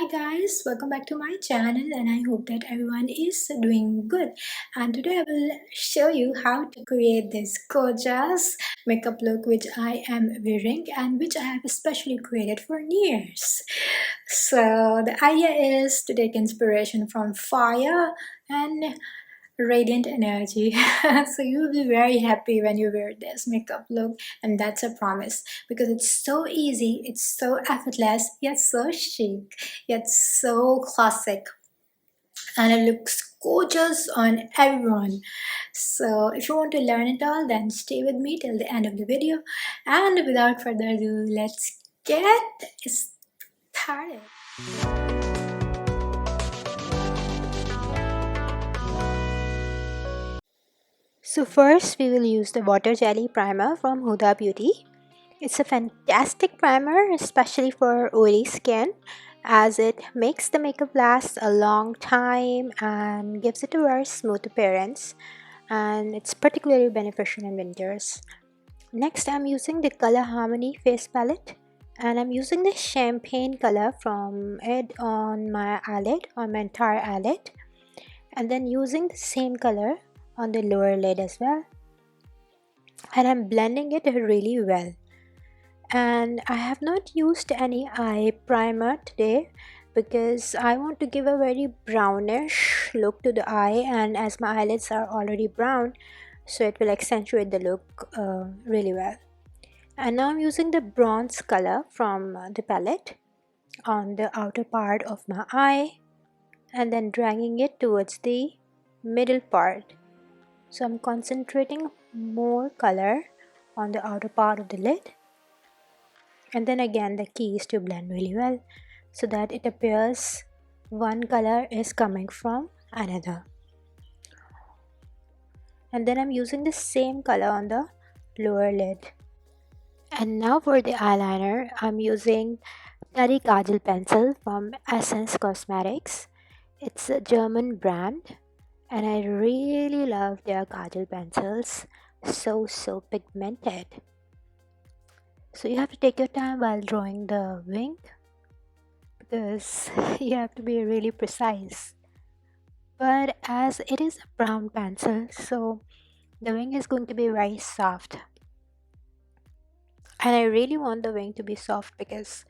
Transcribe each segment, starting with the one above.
Hi guys, welcome back to my channel and I hope that everyone is doing good. And today I will show you how to create this gorgeous makeup look which I am wearing and which I have especially created for New Year's. So the idea is to take inspiration from fire and radiant energy. So you will be very happy when you wear this makeup look, and that's a promise because it's so easy, it's so effortless, yet so chic, yet so classic, and it looks gorgeous on everyone. So if you want to learn it all, then stay with me till the end of the video, and without further ado, let's get started. So first we will use the water jelly primer from Huda Beauty. It's a fantastic primer, especially for oily skin, as it makes the makeup last a long time and gives it a very smooth appearance, and it's particularly beneficial in winters. Next I'm using the Color Harmony face palette, and I'm using the champagne color from it on my eyelid, on my entire eyelid, and then using the same color on the lower lid as well, and I'm blending it really well. And I have not used any eye primer today because I want to give a very brownish look to the eye, and as my eyelids are already brown, so it will accentuate the look really well. And now I'm using the bronze color from the palette on the outer part of my eye and then dragging it towards the middle part. So I'm concentrating more color on the outer part of the lid, and then again the key is to blend really well so that it appears one color is coming from another. And then I'm using the same color on the lower lid. And now for the eyeliner, I'm using Tari Kajal pencil from Essence Cosmetics. It's a German brand and I really love their Kajal pencils. So pigmented. So you have to take your time while drawing the wing because you have to be really precise. But as it is a brown pencil, so the wing is going to be very soft. And I really want the wing to be soft because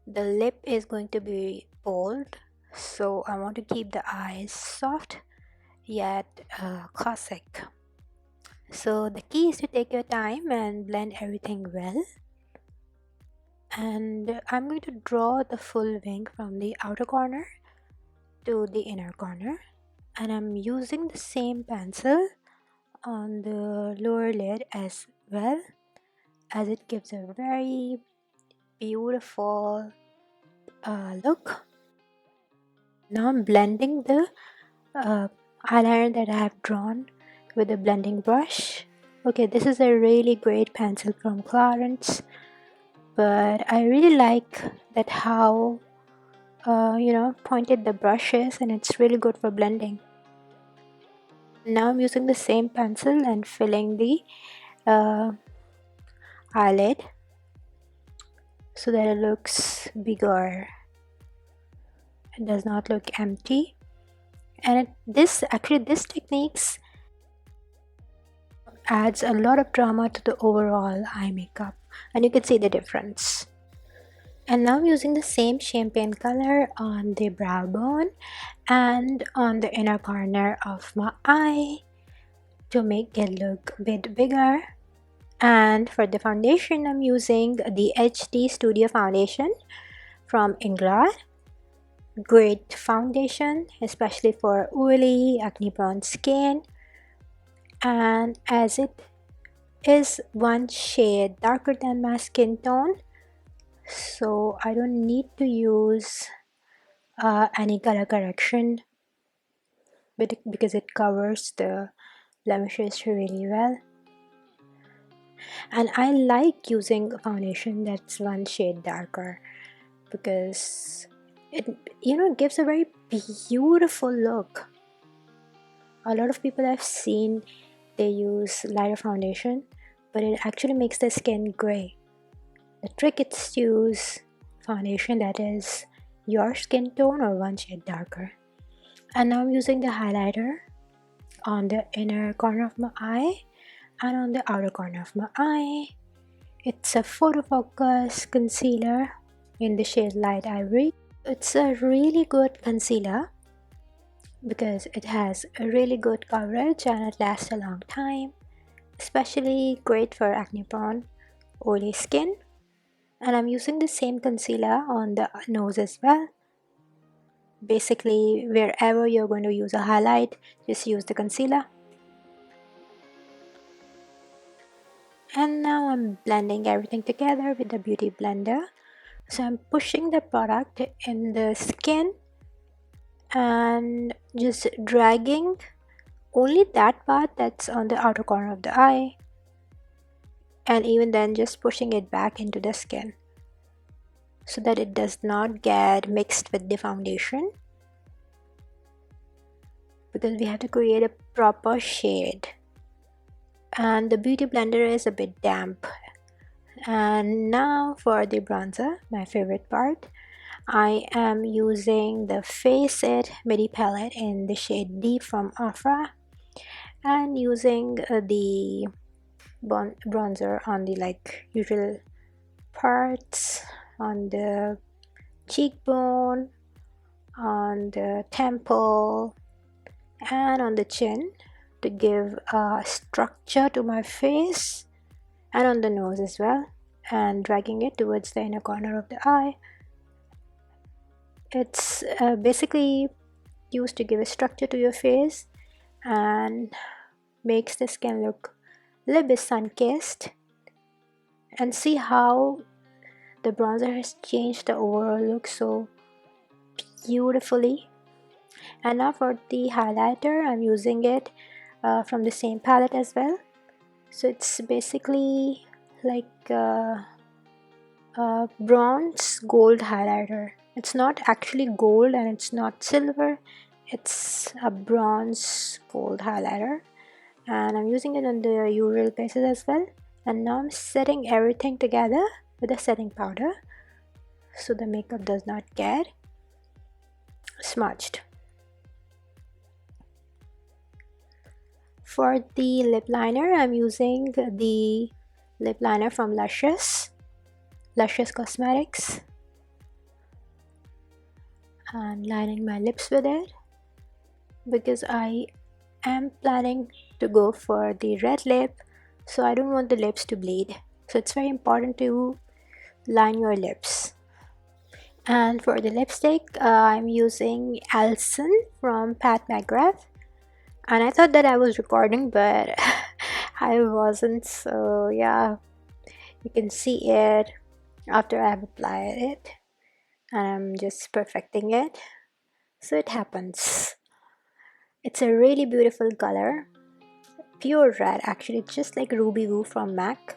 the lip is going to be bold. So I want to keep the eyes soft yet classic. So the key is to take your time and blend everything well. And I'm going to draw the full wing from the outer corner to the inner corner, and I'm using the same pencil on the lower lid as well, as it gives a very beautiful look. Now I'm blending the eyeliner that I have drawn with a blending brush. Okay, this is a really great pencil from Clarence, but I really like that how pointed the brush is, and it's really good for blending. Now I'm using the same pencil and filling the uh, eyelid so that it looks bigger. It does not look empty, and this techniques adds a lot of drama to the overall eye makeup, and you can see the difference. And now I'm using the same champagne color on the brow bone and on the inner corner of my eye to make it look a bit bigger. And for the foundation, I'm using the HD Studio foundation from Inglot. Great foundation, especially for oily, acne prone skin. And as it is one shade darker than my skin tone, so I don't need to use any color correction because it covers the blemishes really well. And I like using a foundation that's one shade darker because it gives a very beautiful look. A lot of people I've seen, they use lighter foundation, but it actually makes the skin gray. The trick is to use foundation that is your skin tone or one shade darker. And now I'm using the highlighter on the inner corner of my eye and on the outer corner of my eye. It's a photo focus concealer in the shade light ivory. It's a really good concealer because it has a really good coverage and it lasts a long time, especially great for acne prone oily skin. And I'm using the same concealer on the nose as well. Basically, wherever you're going to use a highlight, just use the concealer. And now I'm blending everything together with the beauty blender. So I'm pushing the product in the skin and just dragging only that part that's on the outer corner of the eye, and even then just pushing it back into the skin so that it does not get mixed with the foundation, because we have to create a proper shade and the beauty blender is a bit damp. And now for the bronzer, my favorite part, I am using the Face It Midi palette in the shade Deep from Ofra and using the bronzer on the usual parts, on the cheekbone, on the temple and on the chin to give a structure to my face, and on the nose as well, and dragging it towards the inner corner of the eye. It's basically used to give a structure to your face and makes the skin look a little bit sun-kissed. And see how the bronzer has changed the overall look so beautifully. And now for the highlighter, I'm using it from the same palette as well. So it's basically like a bronze gold highlighter. It's not actually gold and it's not silver, it's a bronze gold highlighter, and I'm using it on the usual places as well. And now I'm setting everything together with a setting powder so the makeup does not get smudged. For the lip liner, I'm using the lip liner from Luscious Cosmetics and lining my lips with it because I am planning to go for the red lip, so I don't want the lips to bleed. So it's very important to line your lips. And for the lipstick, I'm using Elson from Pat McGrath. And I thought that I was recording, but I wasn't. So yeah, you can see it after I've applied it. And I'm just perfecting it. So it happens. It's a really beautiful color. Pure red, actually, just like Ruby Woo from MAC.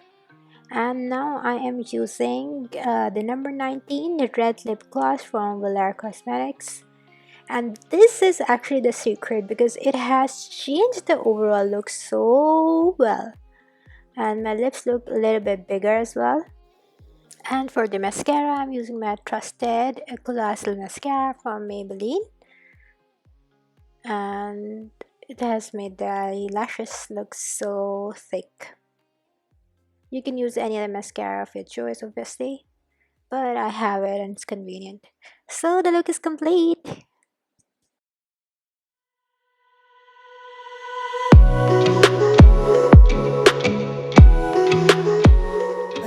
And now I am using the number 19, the red lip gloss from Vollare Cosmetics. And this is actually the secret because it has changed the overall look so well. And my lips look a little bit bigger as well. And for the mascara, I'm using my trusted Colossal mascara from Maybelline. And it has made the lashes look so thick. You can use any other mascara of your choice, obviously, but I have it and it's convenient. So the look is complete.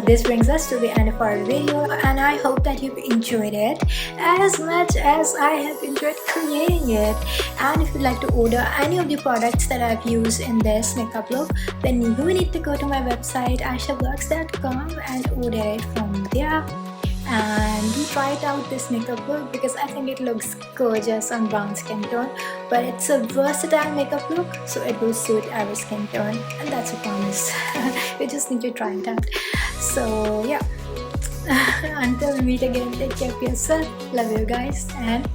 This brings us to the end of our video, and I hope that you've enjoyed it as much as I have enjoyed creating it. And if you'd like to order any of the products that I've used in this makeup look, then you need to go to my website aishablogs.com and order it from there. And do try it out, this makeup look, because I think it looks gorgeous on brown skin tone, but it's a versatile makeup look, so it will suit every skin tone, and that's a promise. You just need to try it out. So yeah, until we meet again, take care of yourself, love you guys, and